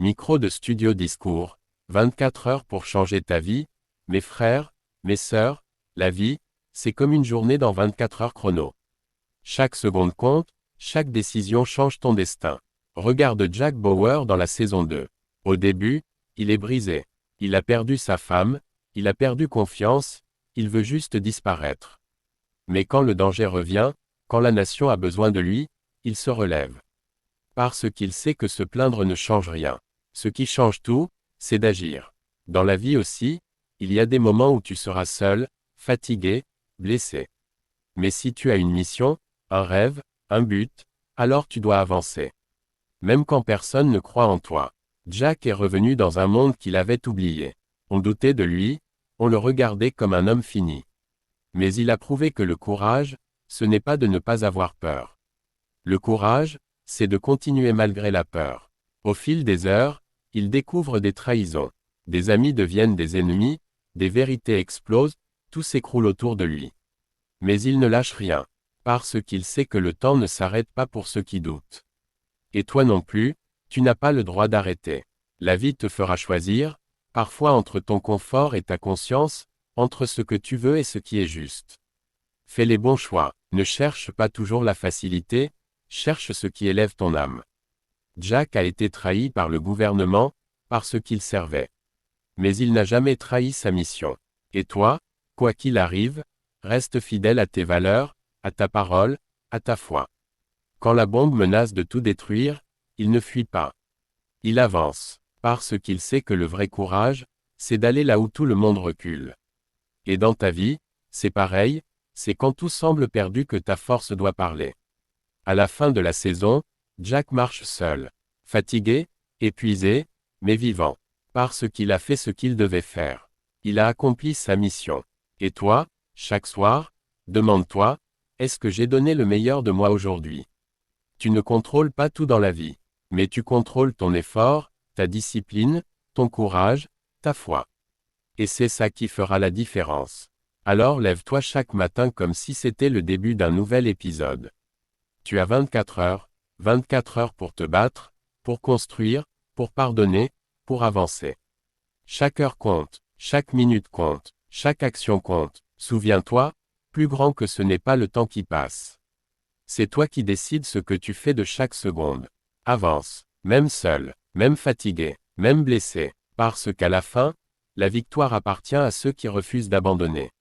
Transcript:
Micro de Studio Discours, 24 heures pour changer ta vie. Mes frères, mes sœurs, la vie, c'est comme une journée dans 24 heures chrono. Chaque seconde compte, chaque décision change ton destin. Regarde Jack Bauer dans la saison 2. Au début, il est brisé. Il a perdu sa femme, il a perdu confiance, il veut juste disparaître. Mais quand le danger revient, quand la nation a besoin de lui, il se relève. Parce qu'il sait que se plaindre ne change rien. Ce qui change tout, c'est d'agir. Dans la vie aussi, il y a des moments où tu seras seul, fatigué, blessé. Mais si tu as une mission, un rêve, un but, alors tu dois avancer. Même quand personne ne croit en toi. Jack est revenu dans un monde qu'il avait oublié. On doutait de lui, on le regardait comme un homme fini. Mais il a prouvé que le courage, ce n'est pas de ne pas avoir peur. Le courage, c'est de continuer malgré la peur. Au fil des heures, il découvre des trahisons. Des amis deviennent des ennemis, des vérités explosent, tout s'écroule autour de lui. Mais il ne lâche rien. Parce qu'il sait que le temps ne s'arrête pas pour ceux qui doutent. Et toi non plus, tu n'as pas le droit d'arrêter. La vie te fera choisir, parfois entre ton confort et ta conscience, entre ce que tu veux et ce qui est juste. Fais les bons choix, ne cherche pas toujours la facilité, cherche ce qui élève ton âme. Jack a été trahi par le gouvernement, parce qu'il servait. Mais il n'a jamais trahi sa mission. Et toi, quoi qu'il arrive, reste fidèle à tes valeurs, à ta parole, à ta foi. Quand la bombe menace de tout détruire, il ne fuit pas. Il avance, parce qu'il sait que le vrai courage, c'est d'aller là où tout le monde recule. Et dans ta vie, c'est pareil, c'est quand tout semble perdu que ta force doit parler. À la fin de la saison, Jack marche seul, fatigué, épuisé, mais vivant, parce qu'il a fait ce qu'il devait faire. Il a accompli sa mission. Et toi, chaque soir, demande-toi, est-ce que j'ai donné le meilleur de moi aujourd'hui? Tu ne contrôles pas tout dans la vie, mais tu contrôles ton effort, ta discipline, ton courage, ta foi. Et c'est ça qui fera la différence. Alors lève-toi chaque matin comme si c'était le début d'un nouvel épisode. Tu as 24 heures pour te battre, pour construire, pour pardonner, pour avancer. Chaque heure compte, chaque minute compte, chaque action compte. Souviens-toi, plus grand que ce n'est pas le temps qui passe. C'est toi qui décides ce que tu fais de chaque seconde. Avance, même seul, même fatigué, même blessé, parce qu'à la fin, la victoire appartient à ceux qui refusent d'abandonner.